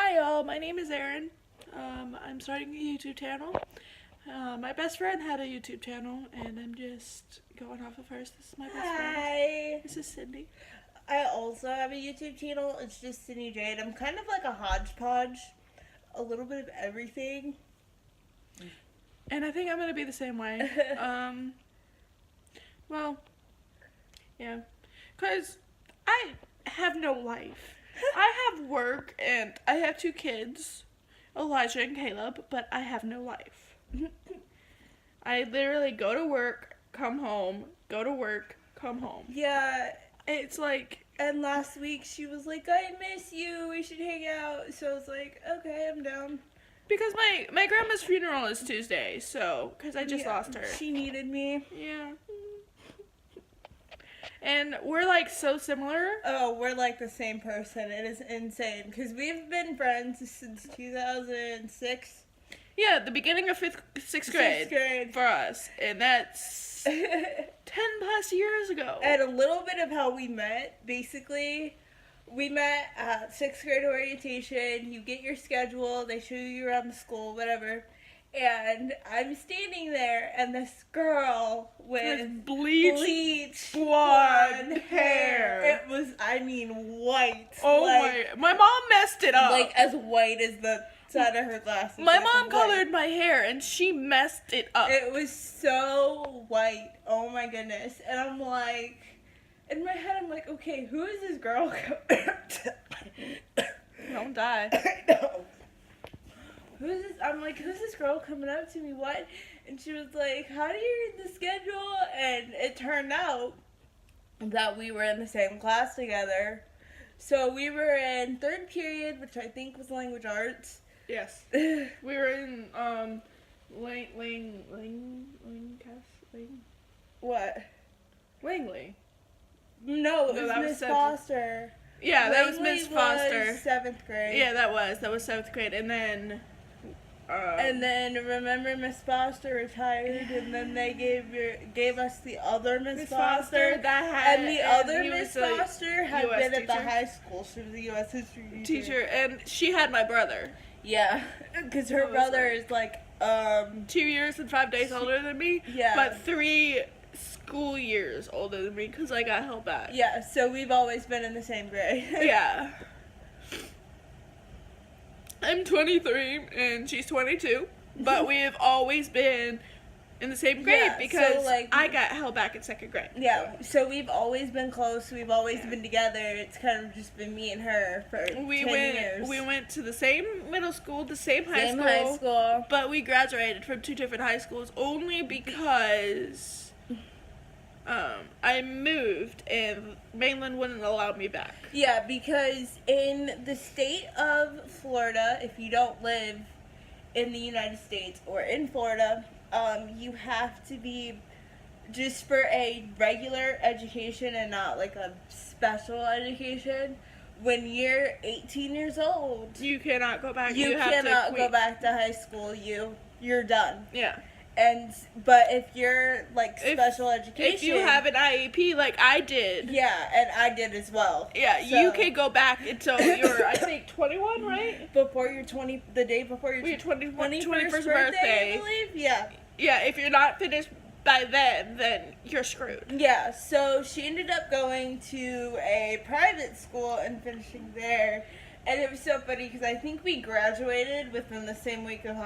Hi y'all, my name is Erin. I'm starting a YouTube channel. My best friend had a YouTube channel, and I'm just going off of hers. This is my best friend. Hi. This is Cydney. I also have a YouTube channel. It's just Cydneyjade. I'm kind of like a hodgepodge. A little bit of everything. And I think I'm gonna be the same way. Well, yeah. Because I have no life. I have work, and I have 2 kids, Elijah and Caleb, but I have no life. I literally go to work, come home, go to work, come home. Yeah. It's like... And last week she was like, I miss you, we should hang out. So I was like, okay, I'm down. Because my grandma's funeral is Tuesday, so... Because I just lost her. She needed me. Yeah. And we're, like, so similar. Oh, we're like the same person. It is insane. Because we've been friends since 2006. Yeah, the beginning of 6th grade. 6th grade. For us. And that's 10 plus years ago. And a little bit of how we met, basically. We met at 6th grade orientation. You get your schedule. They show you around the school, whatever. And I'm standing there, and this girl with bleached blonde hair. It was, I mean, white. Oh my mom messed it up. Like, as white as the side of her glasses. My mom colored my hair, and she messed it up. It was so white. Oh my goodness. And I'm like, in my head, I'm like, okay, who is this girl? Don't die. No. Who's this? I'm like, who's this girl coming up to me? What? And she was like, how do you read the schedule? And it turned out that we were in the same class together. So we were in 3rd period, which I think was language arts. Yes. We were in, What? Langley. No, it was Miss Foster. Yeah, that was Miss Foster. Was 7th grade. Yeah, that was 7th grade, and then. Remember Miss Foster retired, and then they gave us the other Miss Foster that had, and the other Miss Foster had US been teacher. at the high school. She was a U.S. history teacher, and she had my brother. Yeah, because her brother is like 2 years and 5 days older than me. Yeah, but 3 school years older than me because I got held back. Yeah, so we've always been in the same grade. Yeah. I'm 23 and she's 22, but we have always been in the same grade because so, like, I got held back in 2nd grade. Yeah, so we've always been close. We've always been together. It's kind of just been me and her for 10 years. We went to the same middle school, the same high school, but we graduated from 2 different high schools only because I moved and Mainland wouldn't allow me back. Yeah, because in the state of Florida, if you don't live in the United States or in Florida, you have to be just for a regular education and not like a special education. When you're 18 years old, you cannot go back. You cannot go back to high school. You're done. Yeah. But if you're, like, special education... If you have an IEP, like I did... Yeah, and I did as well. Yeah, so, you can go back until you're, I think, 21, right? Before your the day before your 21st birthday. I believe? Yeah. Yeah, if you're not finished by then you're screwed. Yeah, so she ended up going to a private school and finishing there. And it was so funny because I think we graduated within the same week of...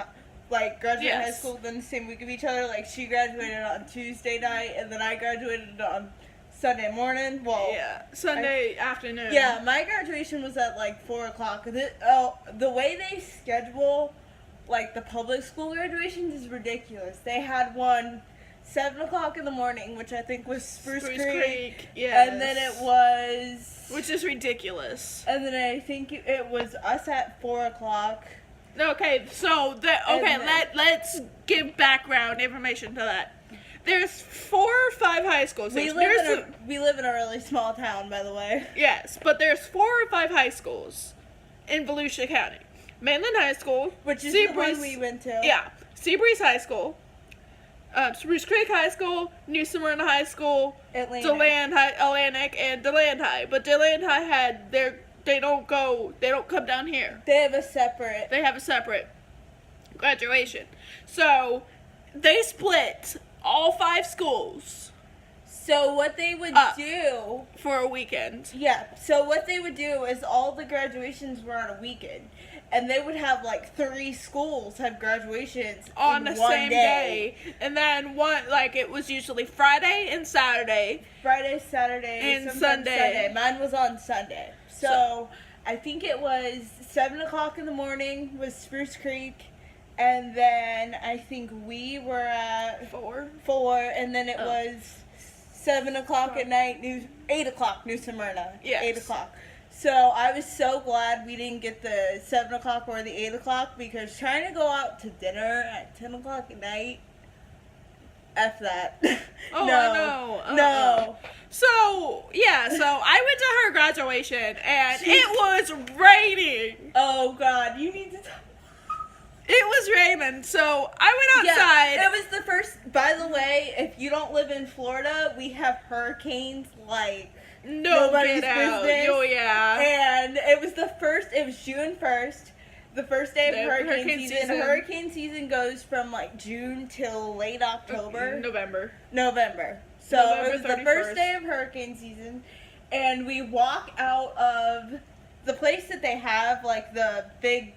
graduated high school within the same week of each other. Like, she graduated on Tuesday night, and then I graduated on Sunday morning. Well, yeah, Sunday afternoon. Yeah, my graduation was at, 4 o'clock. The way they schedule, the public school graduations is ridiculous. They had one 7 o'clock in the morning, which I think was Spruce Creek. Yes. And then it was... Which is ridiculous. And then I think it was us at 4 o'clock. Okay, so let's give background information to that. There's 4 or 5 high schools. We live in a really small town, by the way. Yes, but there's 4 or 5 high schools in Volusia County. Mainland High School, which is the one we went to. Yeah, Seabreeze High School, Spruce Creek High School, New Smyrna High School, Atlantic, and DeLand High. But DeLand High had They don't come down here. They have a separate. They have a separate graduation. So they split all 5 schools. So what they would do for a weekend. Yeah. So what they would do is all the graduations were on a weekend, and they would have like 3 schools have graduations on in the one same day. And then it was usually Friday and Saturday. Friday, Saturday, and Sunday. Mine was on Sunday. So I think it was 7 o'clock in the morning was Spruce Creek, and then I think we were at 4, and then it was 7 o'clock at night, 8 o'clock, New Smyrna. Yes. 8 o'clock. So I was so glad we didn't get the 7 o'clock or the 8 o'clock, because trying to go out to dinner at 10 o'clock at night, F that. Oh, no. I know. No. So I went to her graduation, and it was raining. Oh, God. You need to talk. It was raining, so I went outside. Yeah, it was the first. By the way, if you don't live in Florida, we have hurricanes like nobody's business. Oh, yeah. And it was it was June 1st, the first day of hurricane season. Hurricane season goes from like June till late October. November. So November it was the first day of hurricane season, and we walk out of the place that they have, like the big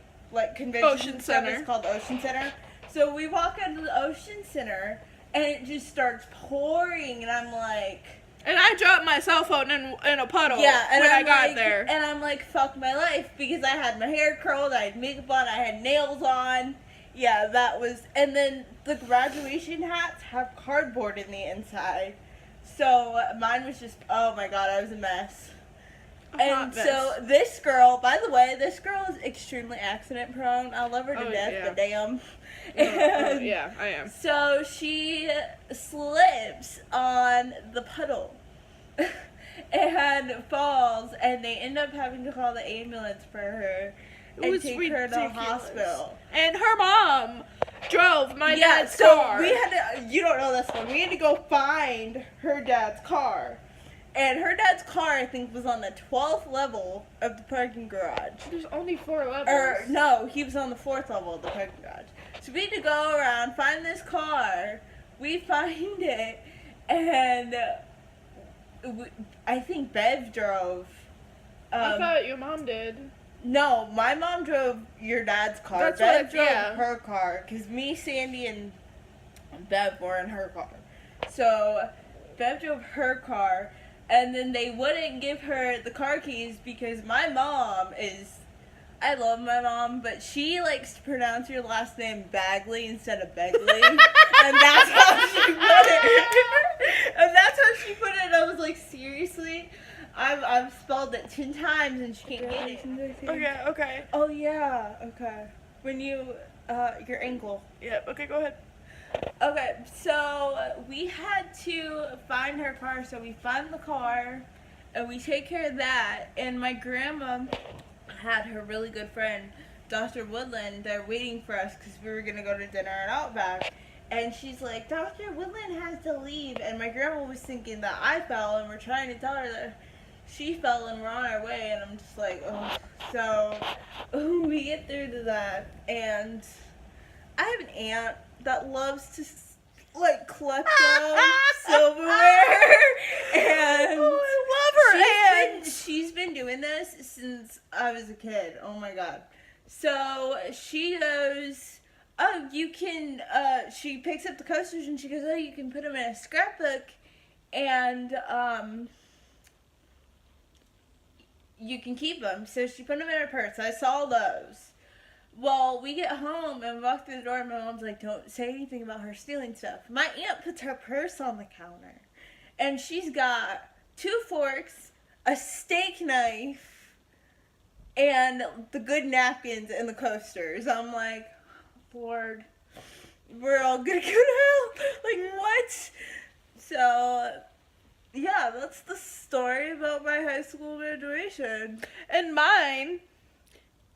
convention Ocean Center. It's called Ocean Center. So we walk out of the Ocean Center, and it just starts pouring, and I'm like... And I dropped my cell phone in a puddle when I got there. And I'm like, fuck my life, because I had my hair curled, I had makeup on, I had nails on. Yeah, that was... And then the graduation hats have cardboard in the inside. So mine was just... Oh my God, I was a mess. And so this girl, by the way, is extremely accident prone. I love her to death, but damn. Yeah, I am. So she slips on the puddle and falls, and they end up having to call the ambulance for her and take her to the hospital. And her mom drove my dad's car. We had to, you don't know this one, we had to go find her dad's car. And her dad's car, I think, was on the 12th level of the parking garage. There's only 4 levels. No, he was on the 4th level of the parking garage. So we had to go around, find this car. We find it, and I think Bev drove. I thought your mom did. No, my mom drove your dad's car. Bev drove her car, because me, Sandy, and Bev were in her car. So Bev drove her car. And then they wouldn't give her the car keys because my mom I love my mom, but she likes to pronounce your last name Bagley instead of Begley. And that's how she put it. I was like, seriously? I've spelled it 10 times and she can't get it. Okay. Oh, yeah. Okay. When your ankle. Yep, okay, go ahead. Okay, so we had to find her car, so we find the car, and we take care of that, and my grandma had her really good friend, Dr. Woodland, there waiting for us, because we were going to go to dinner at Outback, and she's like, Dr. Woodland has to leave, and my grandma was thinking that I fell, and we're trying to tell her that she fell, and we're on our way, and I'm just like, oh. So, we get through to that, and I have an aunt that loves to collect silverware, and I love her. She's been doing this since I was a kid. Oh my God! So she goes, oh, you can. She picks up the coasters and she goes, oh, you can put them in a scrapbook, and you can keep them. So she put them in her purse. I saw those. Well, we get home and walk through the door and my mom's like, don't say anything about her stealing stuff. My aunt puts her purse on the counter and she's got 2 forks, a steak knife, and the good napkins and the coasters. I'm like, Lord, we're all gonna go to hell. Like, what? So, yeah, that's the story about my high school graduation. And mine...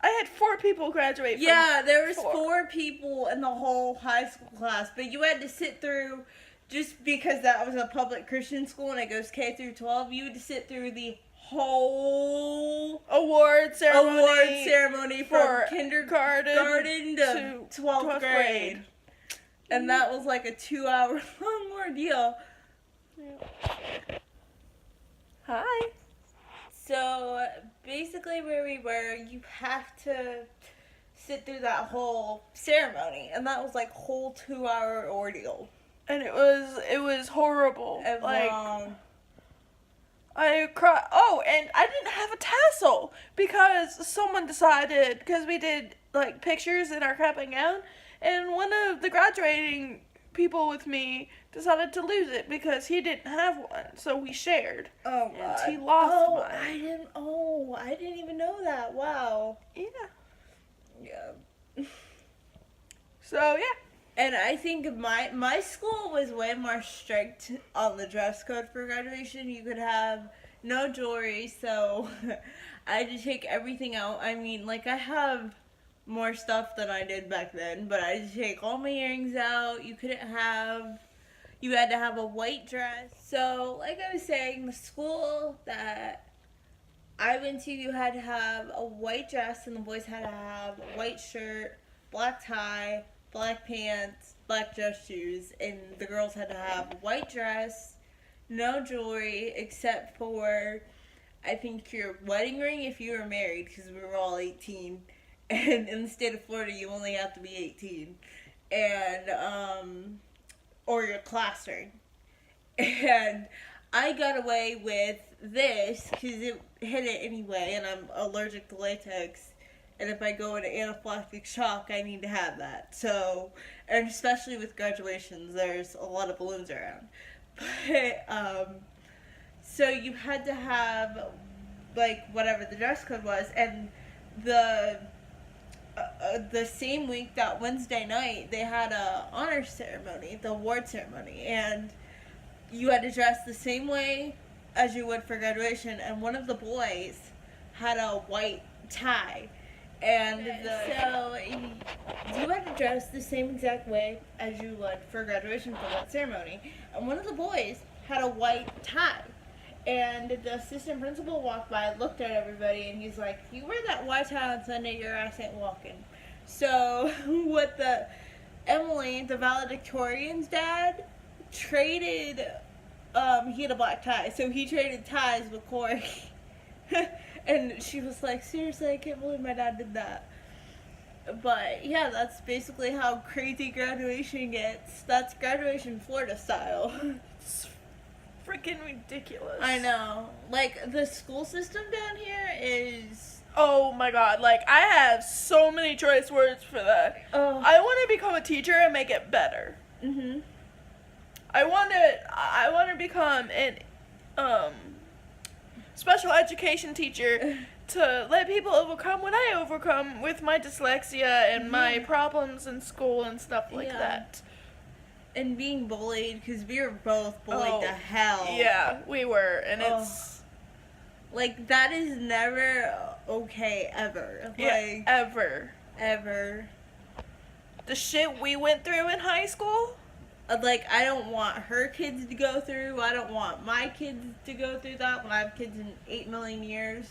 I had 4 people graduate from there was 4 people in the whole high school class, but you had to sit through, just because that was a public Christian school and it goes K through 12, you had to sit through the whole award ceremony from for kindergarten to 12th grade. And that was like a 2-hour long ordeal. Yeah. Hi. So basically where we were, you have to sit through that whole ceremony. And that was like whole 2-hour ordeal. And it was horrible. And like long. I cried. Oh, and I didn't have a tassel because someone decided, because we did like pictures in our cap and gown, and one of the graduating people with me decided to lose it because he didn't have one, so we shared. Oh God. And he lost mine. I didn't even know that. Wow. Yeah. Yeah. So yeah. And I think my school was way more strict on the dress code for graduation. You could have no jewelry, so I had to take everything out. I mean, like, I have more stuff than I did back then, but I had to take all my earrings out. You had to have a white dress. So, like I was saying, the school that I went to, you had to have a white dress, and the boys had to have a white shirt, black tie, black pants, black dress shoes, and the girls had to have a white dress, no jewelry except for, I think, your wedding ring if you were married, because we were all 18, and in the state of Florida you only have to be 18, and or your class ring. And I got away with this because it hit it anyway, and I'm allergic to latex. And if I go into anaphylactic shock, I need to have that. So, and especially with graduations, there's a lot of balloons around. But, so you had to have, like, whatever the dress code was. And the same week, that Wednesday night, they had a honor ceremony, the award ceremony. And you had to dress the same way as you would for graduation. And one of the boys had a white tie. And so you had to dress the same exact way as you would for graduation for that ceremony. And one of the boys had a white tie. And the assistant principal walked by, looked at everybody, and he's like, "You wear that white tie on Sunday, your ass ain't walking." So what Emily, the valedictorian's dad, traded, he had a black tie, so he traded ties with Corey. And she was like, "Seriously, I can't believe my dad did that." But yeah, that's basically how crazy graduation gets. That's graduation Florida style. It's freaking ridiculous. I know. Like, the school system down here is... Oh my God, like, I have so many choice words for that. Oh. I want to become a teacher and make it better. Mm-hmm. I want to become an special education teacher to let people overcome what I overcome with my dyslexia and my problems in school and stuff like that. And being bullied, because we were both bullied to hell. Yeah, we were, and it's... Like, that is never okay, ever. Yeah, Like, ever. Ever. The shit we went through in high school? Like, I don't want her kids to go through. I don't want my kids to go through that when I have kids in 8 million years.